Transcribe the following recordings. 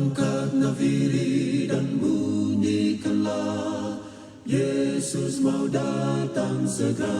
Angkat nafiri dan bunyikanlah, Yesus mau datang segera.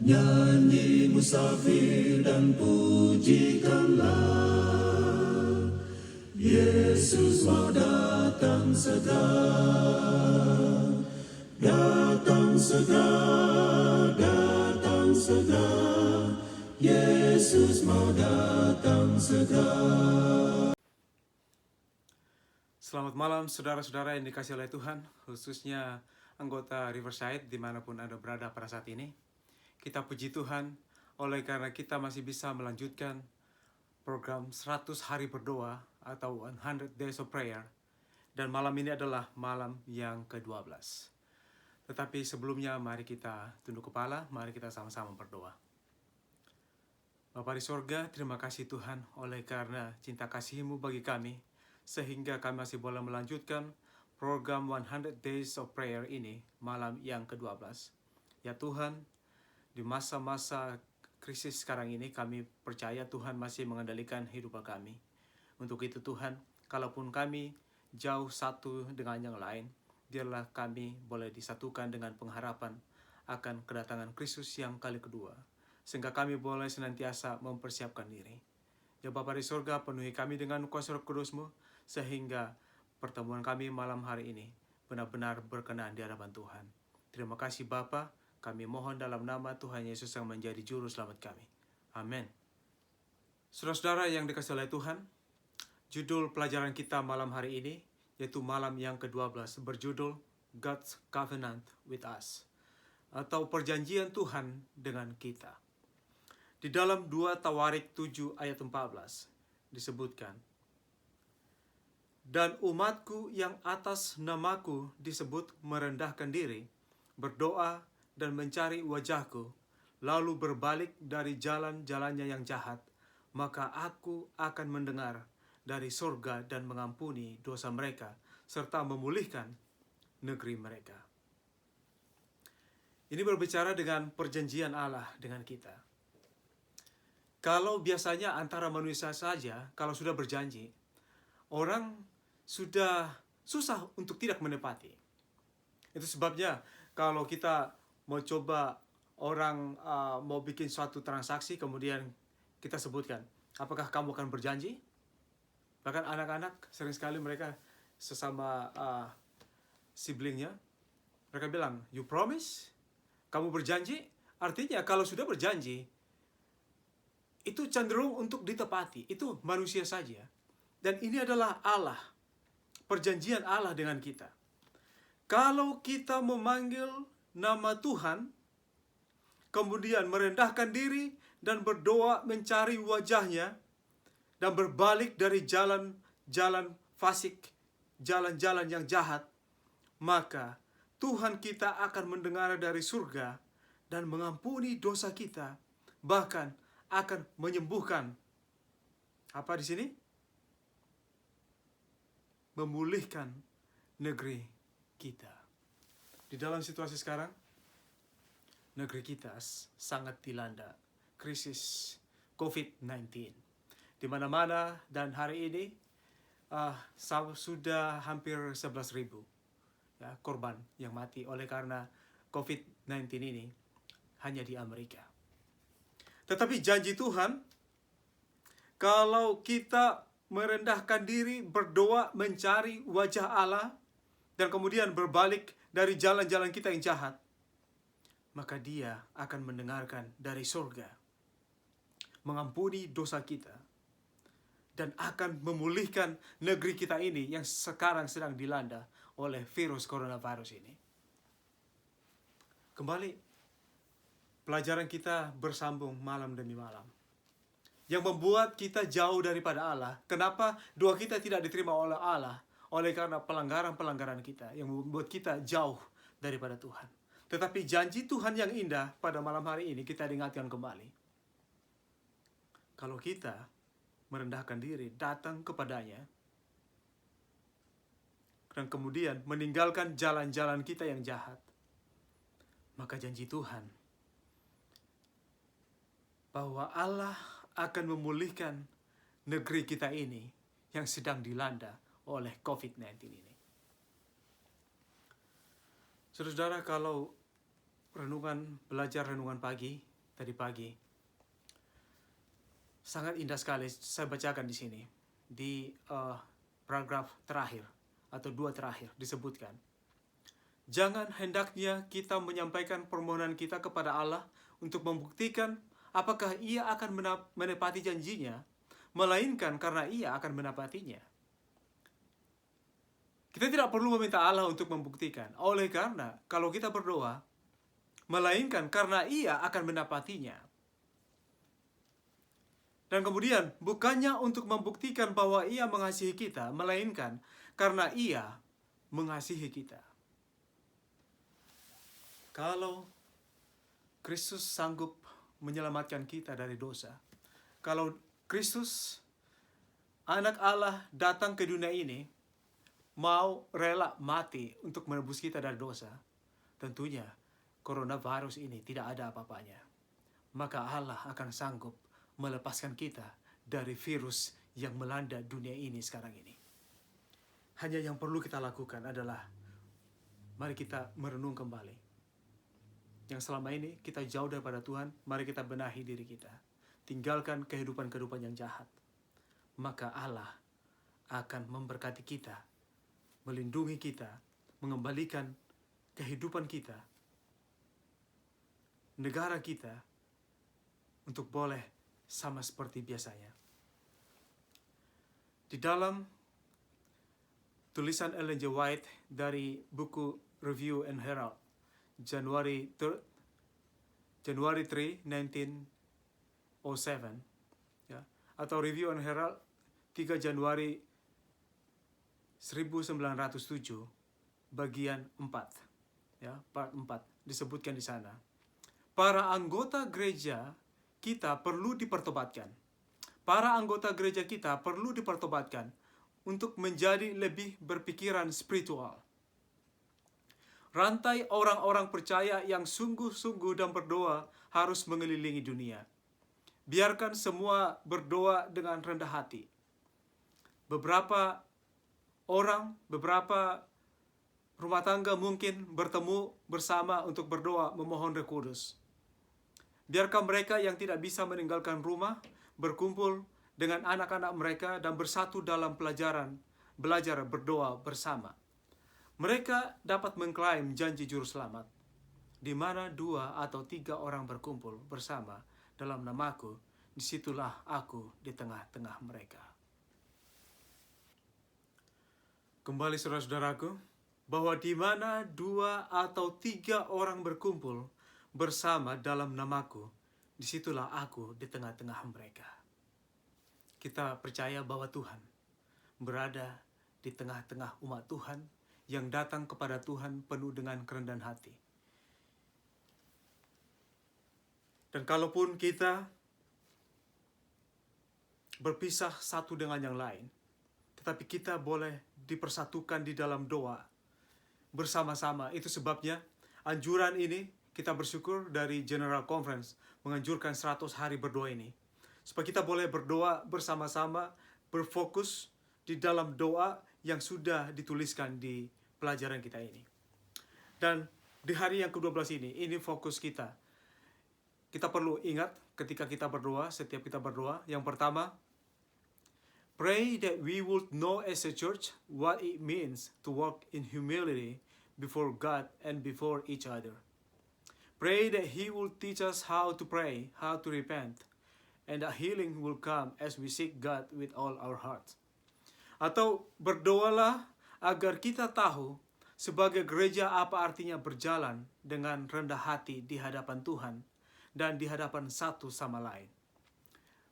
Nyanyi musafir dan pujikanlah, Yesus mau datang segera. Datang segera, datang segera, Yesus mau datang segera. Selamat malam saudara-saudara yang dikasihi oleh Tuhan, khususnya anggota Riverside dimanapun Anda berada pada saat ini. Kita puji Tuhan oleh karena kita masih bisa melanjutkan program 100 hari berdoa atau 100 Days of Prayer. Dan malam ini adalah malam yang ke-12. Tetapi sebelumnya mari kita tunduk kepala, mari kita sama-sama berdoa. Bapa di sorga, terima kasih Tuhan oleh karena cinta kasih-Mu bagi kami, sehingga kami masih boleh melanjutkan program 100 Days of Prayer ini malam yang ke-12. Ya Tuhan, di masa-masa krisis sekarang ini kami percaya Tuhan masih mengendalikan hidup kami. Untuk itu Tuhan, kalaupun kami jauh satu dengan yang lain, biarlah kami boleh disatukan dengan pengharapan akan kedatangan Kristus yang kali kedua, sehingga kami boleh senantiasa mempersiapkan diri. Ya Bapa di surga, penuhi kami dengan kuasa Roh Kudus-Mu, sehingga pertemuan kami malam hari ini benar-benar berkenan di hadapan Tuhan. Terima kasih Bapa, kami mohon dalam nama Tuhan Yesus yang menjadi juru selamat kami. Amin. Saudara-saudara yang dikasihi oleh Tuhan, judul pelajaran kita malam hari ini, yaitu malam yang ke-12, berjudul God's Covenant with Us, atau perjanjian Tuhan dengan kita. Di dalam 2 Tawarik 7 ayat 14 disebutkan, dan umatku yang atas namaku disebut merendahkan diri, berdoa dan mencari wajahku, lalu berbalik dari jalan-jalannya yang jahat, maka aku akan mendengar dari surga dan mengampuni dosa mereka, serta memulihkan negeri mereka. Ini berbicara dengan perjanjian Allah dengan kita. Kalau biasanya antara manusia saja, kalau sudah berjanji, orang sudah susah untuk tidak menepati. Itu sebabnya kalau kita mau coba orang mau bikin suatu transaksi, kemudian kita sebutkan, apakah kamu akan berjanji? Bahkan anak-anak sering sekali mereka sesama siblingnya, mereka bilang, you promise? Kamu berjanji? Artinya kalau sudah berjanji, itu cenderung untuk ditepati. Itu manusia saja. Dan ini adalah Allah, perjanjian Allah dengan kita. Kalau kita memanggil nama Tuhan, kemudian merendahkan diri dan berdoa mencari wajahnya, dan berbalik dari jalan-jalan fasik, jalan-jalan yang jahat, maka Tuhan kita akan mendengar dari surga dan mengampuni dosa kita, bahkan akan menyembuhkan. Apa di sini? Memulihkan negeri kita. Di dalam situasi sekarang, negeri kita sangat dilanda krisis COVID-19. Di mana-mana, dan hari ini sudah hampir 11.000 korban yang mati oleh karena COVID-19 ini hanya di Amerika. Tetapi janji Tuhan, kalau kita merendahkan diri, berdoa, mencari wajah Allah, dan kemudian berbalik dari jalan-jalan kita yang jahat, maka Dia akan mendengarkan dari surga, mengampuni dosa kita, dan akan memulihkan negeri kita ini yang sekarang sedang dilanda oleh virus coronavirus ini. Kembali, pelajaran kita bersambung malam demi malam. Yang membuat kita jauh daripada Allah. Kenapa doa kita tidak diterima oleh Allah? Oleh karena pelanggaran-pelanggaran kita yang membuat kita jauh daripada Tuhan. Tetapi janji Tuhan yang indah pada malam hari ini kita diingatkan kembali. Kalau kita merendahkan diri, datang kepadanya, dan kemudian meninggalkan jalan-jalan kita yang jahat, maka janji Tuhan bahwa Allah akan memulihkan negeri kita ini yang sedang dilanda oleh COVID-19 ini. Saudara-saudara, kalau belajar renungan pagi, tadi pagi, sangat indah sekali saya bacakan di sini. Di paragraf terakhir, atau 2 terakhir, disebutkan, jangan hendaknya kita menyampaikan permohonan kita kepada Allah untuk membuktikan apakah Ia akan menepati janjinya, melainkan karena Ia akan menepatinya. Kita tidak perlu meminta Allah untuk membuktikan, oleh karena kalau kita berdoa, melainkan karena Ia akan menepatinya. Dan kemudian, bukannya untuk membuktikan bahwa Ia mengasihi kita, melainkan karena Ia mengasihi kita. Kalau Kristus sanggup menyelamatkan kita dari dosa, kalau Kristus, anak Allah, datang ke dunia ini, mau rela mati untuk menebus kita dari dosa, tentunya coronavirus ini tidak ada apa-apanya. Maka Allah akan sanggup melepaskan kita dari virus yang melanda dunia ini sekarang ini. Hanya yang perlu kita lakukan adalah, mari kita merenung kembali. Yang selama ini kita jauh daripada Tuhan, mari kita benahi diri kita. Tinggalkan kehidupan-kehidupan yang jahat. Maka Allah akan memberkati kita, melindungi kita, mengembalikan kehidupan kita, negara kita, untuk boleh sama seperti biasanya. Di dalam tulisan Ellen G. White dari buku Review and Herald, January 3, 1907, ya, atau Review and Herald 3 Januari 1907, bagian 4, ya, part 4, disebutkan di sana. Para anggota gereja kita perlu dipertobatkan. Para anggota gereja kita perlu dipertobatkan untuk menjadi lebih berpikiran spiritual. Rantai orang-orang percaya yang sungguh-sungguh dan berdoa harus mengelilingi dunia. Biarkan semua berdoa dengan rendah hati. Beberapa orang, beberapa rumah tangga mungkin bertemu bersama untuk berdoa memohon Roh Kudus. Biarkan mereka yang tidak bisa meninggalkan rumah berkumpul dengan anak-anak mereka dan bersatu dalam belajar berdoa bersama. Mereka dapat mengklaim janji juru selamat, di mana 2 atau 3 orang berkumpul bersama dalam namaku, disitulah aku di tengah-tengah mereka. Kembali saudara-saudaraku, bahwa di mana 2 atau 3 orang berkumpul bersama dalam namaku, disitulah aku di tengah-tengah mereka. Kita percaya bahwa Tuhan berada di tengah-tengah umat Tuhan yang datang kepada Tuhan penuh dengan kerendahan hati. Dan kalaupun kita berpisah satu dengan yang lain, tetapi kita boleh dipersatukan di dalam doa bersama-sama. Itu sebabnya anjuran ini kita bersyukur dari General Conference menganjurkan 100 hari berdoa ini, supaya kita boleh berdoa bersama-sama, berfokus di dalam doa yang sudah dituliskan di pelajaran kita ini. Dan di hari yang ke-12 ini fokus kita. Kita perlu ingat ketika kita berdoa, setiap kita berdoa, yang pertama, pray that we would know as a church what it means to walk in humility before God and before each other. Pray that He will teach us how to pray, how to repent, and that healing will come as we seek God with all our hearts. Atau berdoalah agar kita tahu sebagai gereja apa artinya berjalan dengan rendah hati di hadapan Tuhan dan di hadapan satu sama lain.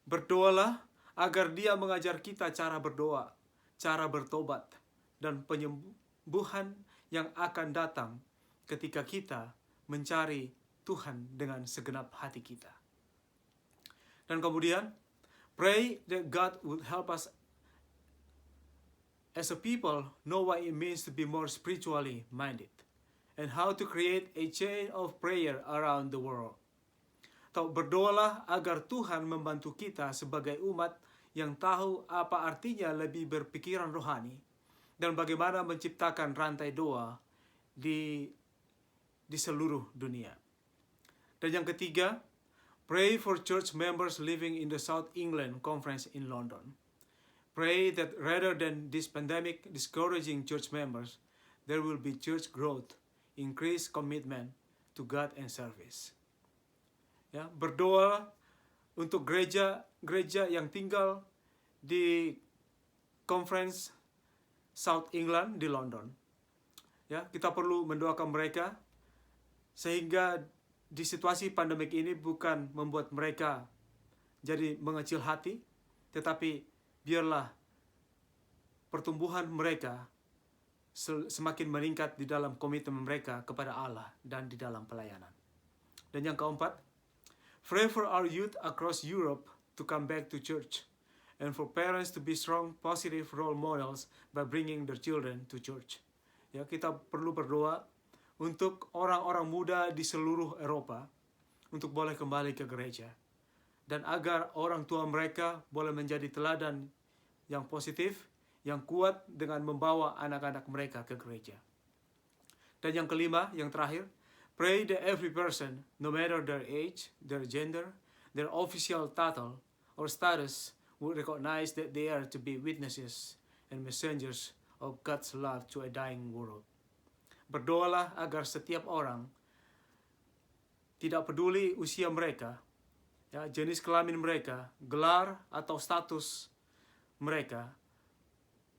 Berdoalah agar Dia mengajar kita cara berdoa, cara bertobat, dan penyembuhan yang akan datang ketika kita mencari Tuhan dengan segenap hati kita. Dan kemudian, pray that God would help us as a people know what it means to be more spiritually minded and how to create a chain of prayer around the world. Atau berdoalah agar Tuhan membantu kita sebagai umat yang tahu apa artinya lebih berpikiran rohani dan bagaimana menciptakan rantai doa di seluruh dunia. Dan yang ketiga, pray for church members living in the South England Conference in London. Pray that rather than this pandemic discouraging church members, there will be church growth, increased commitment to God and service. Ya, berdoa untuk gereja yang tinggal di Conference South England di London. Ya, kita perlu mendoakan mereka sehingga di situasi pandemik ini bukan membuat mereka jadi mengecil hati, tetapi biarlah pertumbuhan mereka semakin meningkat di dalam komitmen mereka kepada Allah dan di dalam pelayanan. Dan yang keempat, pray for our youth across Europe to come back to church and for parents to be strong, positive role models by bringing their children to church. Ya, kita perlu berdoa untuk orang-orang muda di seluruh Eropa untuk boleh kembali ke gereja dan agar orang tua mereka boleh menjadi teladan yang positif, yang kuat dengan membawa anak-anak mereka ke gereja. Dan yang kelima, yang terakhir, pray that every person, no matter their age, their gender, their official title or status, would recognize that they are to be witnesses and messengers of God's love to a dying world. Berdoalah agar setiap orang, tidak peduli usia mereka, ya, jenis kelamin mereka, gelar atau status mereka,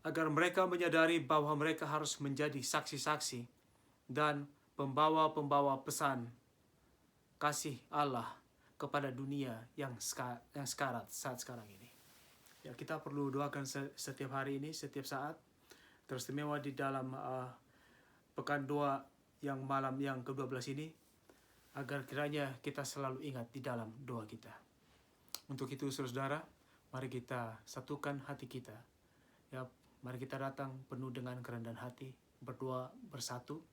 agar mereka menyadari bahwa mereka harus menjadi saksi-saksi dan pembawa-pembawa pesan kasih Allah kepada dunia yang sekarat saat sekarang ini. Ya, kita perlu doakan setiap hari ini, setiap saat, teristimewa di dalam pekan doa yang malam yang ke-12 ini, agar kiranya kita selalu ingat di dalam doa kita. Untuk itu, saudara, mari kita satukan hati kita. Ya, mari kita datang penuh dengan kerendahan hati, berdoa bersatu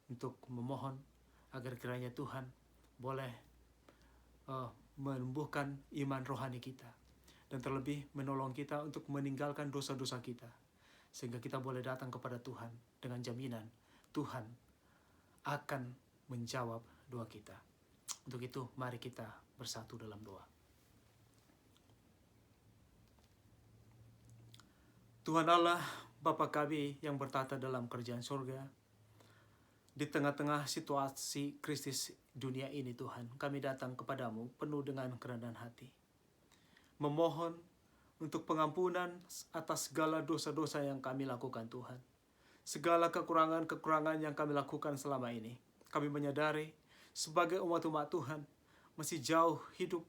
untuk memohon agar kiranya Tuhan boleh menumbuhkan iman rohani kita dan terlebih menolong kita untuk meninggalkan dosa-dosa kita sehingga kita boleh datang kepada Tuhan dengan jaminan Tuhan akan menjawab doa kita. Untuk itu, mari kita bersatu dalam doa. Tuhan Allah, Bapa kami yang bertata dalam kerajaan surga, di tengah-tengah situasi krisis dunia ini Tuhan, kami datang kepadamu penuh dengan kerendahan hati. Memohon untuk pengampunan atas segala dosa-dosa yang kami lakukan Tuhan. Segala kekurangan-kekurangan yang kami lakukan selama ini. Kami menyadari sebagai umat-umat Tuhan masih jauh hidup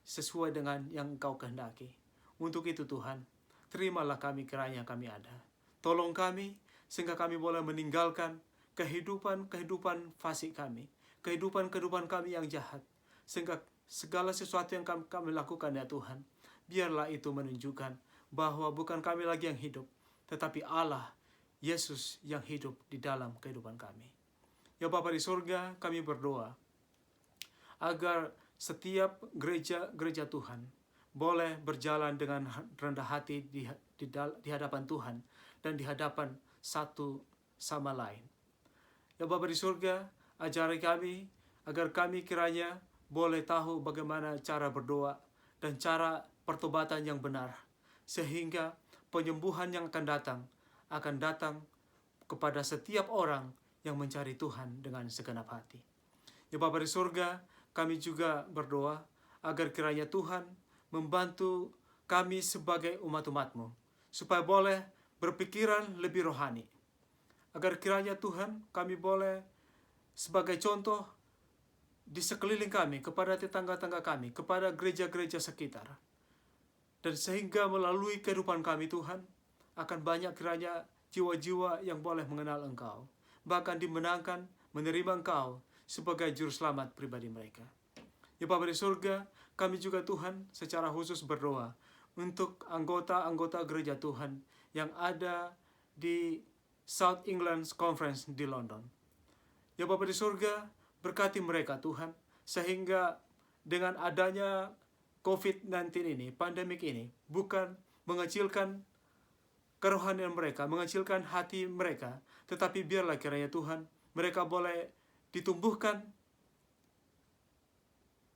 sesuai dengan yang Engkau kehendaki. Untuk itu Tuhan, terimalah kami kiranya kami ada. Tolong kami sehingga kami boleh meninggalkan kehidupan fasik kami, kehidupan kami yang jahat, sehingga segala sesuatu yang kami lakukan ya Tuhan, biarlah itu menunjukkan bahwa bukan kami lagi yang hidup, tetapi Allah, Yesus yang hidup di dalam kehidupan kami. Ya Bapa di surga, kami berdoa agar setiap gereja Tuhan boleh berjalan dengan rendah hati di hadapan Tuhan dan di hadapan satu sama lain. Ya Bapa di surga, ajari kami agar kami kiranya boleh tahu bagaimana cara berdoa dan cara pertobatan yang benar, sehingga penyembuhan yang akan datang kepada setiap orang yang mencari Tuhan dengan segenap hati. Ya Bapa di surga, kami juga berdoa agar kiranya Tuhan membantu kami sebagai umat-umat-Mu, supaya boleh berpikiran lebih rohani. Agar kiranya Tuhan kami boleh sebagai contoh di sekeliling kami, kepada tetangga-tetangga kami, kepada gereja-gereja sekitar. Dan sehingga melalui kehidupan kami Tuhan, akan banyak kiranya jiwa-jiwa yang boleh mengenal Engkau, bahkan dimenangkan menerima Engkau sebagai juru selamat pribadi mereka. Ya Bapa di surga, kami juga Tuhan secara khusus berdoa untuk anggota-anggota gereja Tuhan yang ada di South England Conference di London. Ya Bapa di surga, berkati mereka Tuhan, sehingga dengan adanya COVID-19 ini, pandemik ini, bukan mengecilkan kerohanian mereka, mengecilkan hati mereka, tetapi biarlah kiranya Tuhan, mereka boleh ditumbuhkan,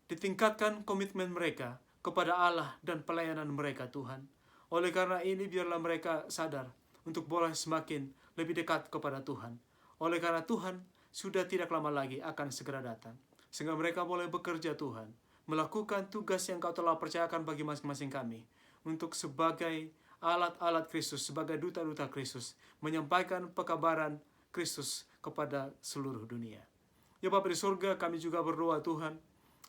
ditingkatkan komitmen mereka kepada Allah dan pelayanan mereka, Tuhan. Oleh karena ini, biarlah mereka sadar untuk boleh semakin lebih dekat kepada Tuhan. Oleh karena Tuhan sudah tidak lama lagi akan segera datang, sehingga mereka boleh bekerja, Tuhan, melakukan tugas yang Kau telah percayakan bagi masing-masing kami, untuk sebagai alat-alat Kristus, sebagai duta-duta Kristus, menyampaikan pekabaran Kristus kepada seluruh dunia. Ya Bapa di surga, kami juga berdoa, Tuhan,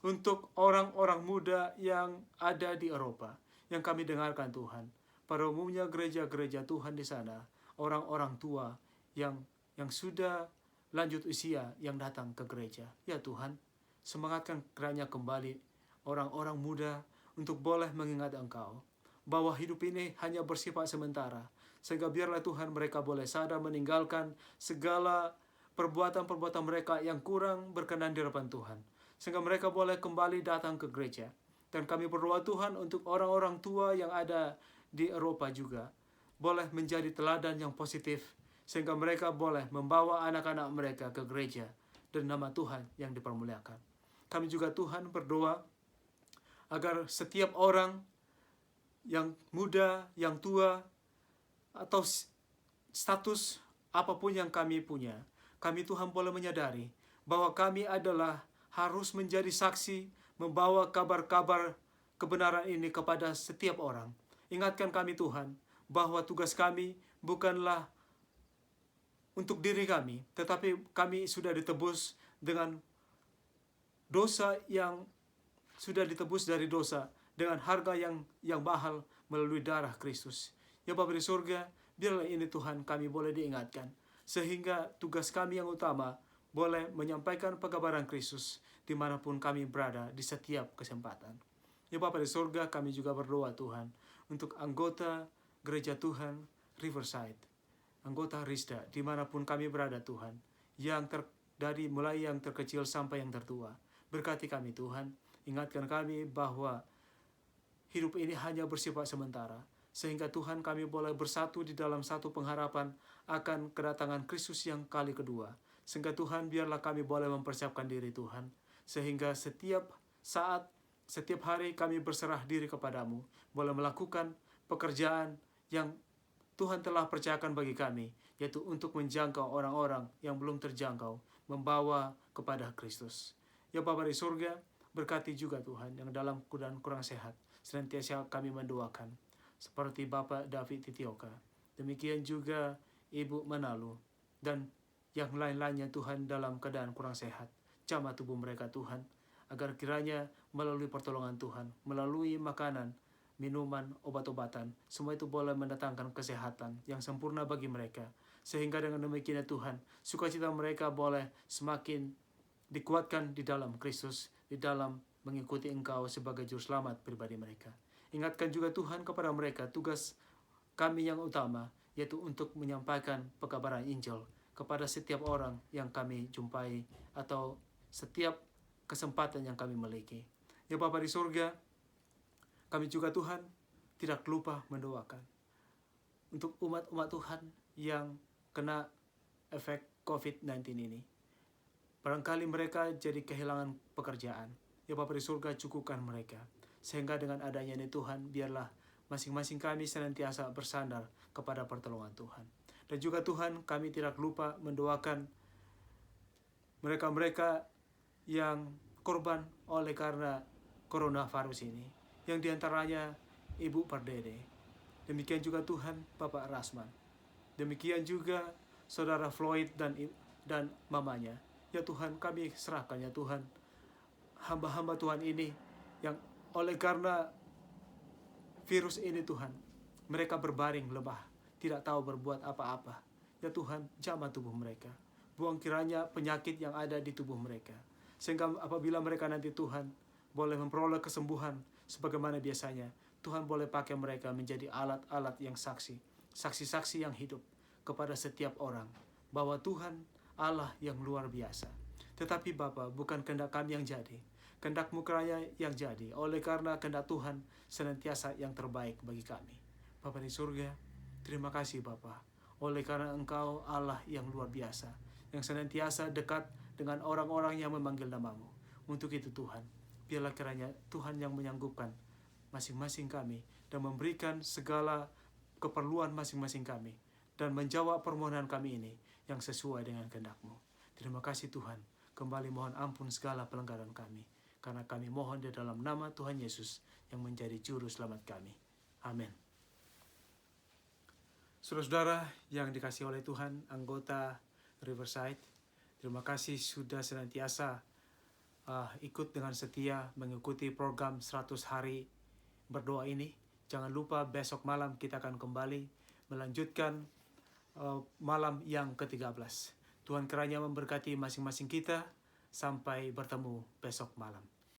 untuk orang-orang muda yang ada di Eropa, yang kami dengarkan, Tuhan. Pada umumnya gereja-gereja Tuhan di sana, orang-orang tua yang sudah lanjut usia yang datang ke gereja. Ya Tuhan, semangatkan kiranya kembali orang-orang muda untuk boleh mengingat Engkau, bahwa hidup ini hanya bersifat sementara, sehingga biarlah Tuhan mereka boleh sadar meninggalkan segala perbuatan-perbuatan mereka yang kurang berkenan di hadapan Tuhan, sehingga mereka boleh kembali datang ke gereja. Dan kami berdoa, Tuhan, untuk orang-orang tua yang ada di Eropa juga boleh menjadi teladan yang positif, sehingga mereka boleh membawa anak-anak mereka ke gereja dan nama Tuhan yang dipermuliakan. Kami juga, Tuhan, berdoa agar setiap orang yang muda, yang tua, atau status apapun yang kami punya, kami, Tuhan, boleh menyadari bahwa kami adalah harus menjadi saksi, membawa kabar-kabar kebenaran ini kepada setiap orang. Ingatkan kami, Tuhan, bahwa tugas kami bukanlah untuk diri kami, tetapi kami sudah ditebus dengan dosa yang sudah ditebus dari dosa dengan harga yang mahal melalui darah Kristus. Ya Bapa di surga, biarlah ini, Tuhan, kami boleh diingatkan, sehingga tugas kami yang utama boleh menyampaikan pekabaran Kristus dimanapun kami berada di setiap kesempatan. Ya Bapa di surga, kami juga berdoa, Tuhan, untuk anggota gereja Tuhan Riverside, anggota Risda, dimanapun kami berada, Tuhan, dari mulai yang terkecil sampai yang tertua. Berkati kami, Tuhan, ingatkan kami bahwa hidup ini hanya bersifat sementara, sehingga Tuhan kami boleh bersatu di dalam satu pengharapan akan kedatangan Kristus yang kali kedua. Sehingga Tuhan, biarlah kami boleh mempersiapkan diri, Tuhan, sehingga setiap saat, setiap hari kami berserah diri kepadamu, boleh melakukan pekerjaan yang Tuhan telah percayakan bagi kami, yaitu untuk menjangkau orang-orang yang belum terjangkau, membawa kepada Kristus. Ya Bapa di surga, berkati juga, Tuhan, yang dalam keadaan kurang sehat, senantiasa kami mendoakan, seperti Bapak David Titioka, demikian juga Ibu Manalu, dan yang lain-lainnya, Tuhan, dalam keadaan kurang sehat. Jamah tubuh mereka, Tuhan, agar kiranya melalui pertolongan Tuhan, melalui makanan, minuman, obat-obatan, semua itu boleh mendatangkan kesehatan yang sempurna bagi mereka, sehingga dengan demikian, Tuhan, sukacita mereka boleh semakin dikuatkan di dalam Kristus, di dalam mengikuti Engkau sebagai juru selamat pribadi mereka. Ingatkan juga, Tuhan, kepada mereka tugas kami yang utama, yaitu untuk menyampaikan pekabaran Injil kepada setiap orang yang kami jumpai atau setiap kesempatan yang kami miliki. Ya Bapa di surga, kami juga, Tuhan, tidak lupa mendoakan untuk umat-umat Tuhan yang kena efek COVID-19 ini. Barangkali mereka jadi kehilangan pekerjaan. Ya Bapa di surga, cukupkan mereka, sehingga dengan adanya ini, Tuhan, biarlah masing-masing kami senantiasa bersandar kepada pertolongan Tuhan. Dan juga, Tuhan, kami tidak lupa mendoakan mereka-mereka yang korban oleh karena coronavirus ini, yang diantaranya Ibu Pardede. Demikian juga, Tuhan, Bapak Rasman. Demikian juga Saudara Floyd dan mamanya. Ya Tuhan, kami serahkan, ya Tuhan, hamba-hamba Tuhan ini yang oleh karena virus ini, Tuhan, mereka berbaring lemah, tidak tahu berbuat apa-apa. Ya Tuhan, jamah tubuh mereka, buang kiranya penyakit yang ada di tubuh mereka, sehingga apabila mereka nanti, Tuhan, boleh memperoleh kesembuhan sebagaimana biasanya, Tuhan boleh pakai mereka menjadi alat-alat yang saksi-saksi yang hidup kepada setiap orang, bahwa Tuhan Allah yang luar biasa. Tetapi Bapa, bukan kehendak kami yang jadi, kehendak-Mu kiranya yang jadi, oleh karena kehendak Tuhan senantiasa yang terbaik bagi kami. Bapa di surga, terima kasih Bapa, oleh karena Engkau Allah yang luar biasa, yang senantiasa dekat dengan orang-orang yang memanggil nama-Mu. Untuk itu Tuhan, biarlah kiranya Tuhan yang menyanggupkan masing-masing kami dan memberikan segala keperluan masing-masing kami dan menjawab permohonan kami ini yang sesuai dengan kehendak-Mu. Terima kasih Tuhan. Kembali mohon ampun segala pelanggaran kami, karena kami mohon di dalam nama Tuhan Yesus yang menjadi juru selamat kami. Amin. Saudara-saudara yang dikasihi oleh Tuhan, anggota Riverside, terima kasih sudah senantiasa ikut dengan setia mengikuti program 100 hari berdoa ini. Jangan lupa besok malam kita akan kembali melanjutkan malam yang ke-13. Tuhan kiranya memberkati masing-masing kita. Sampai bertemu besok malam.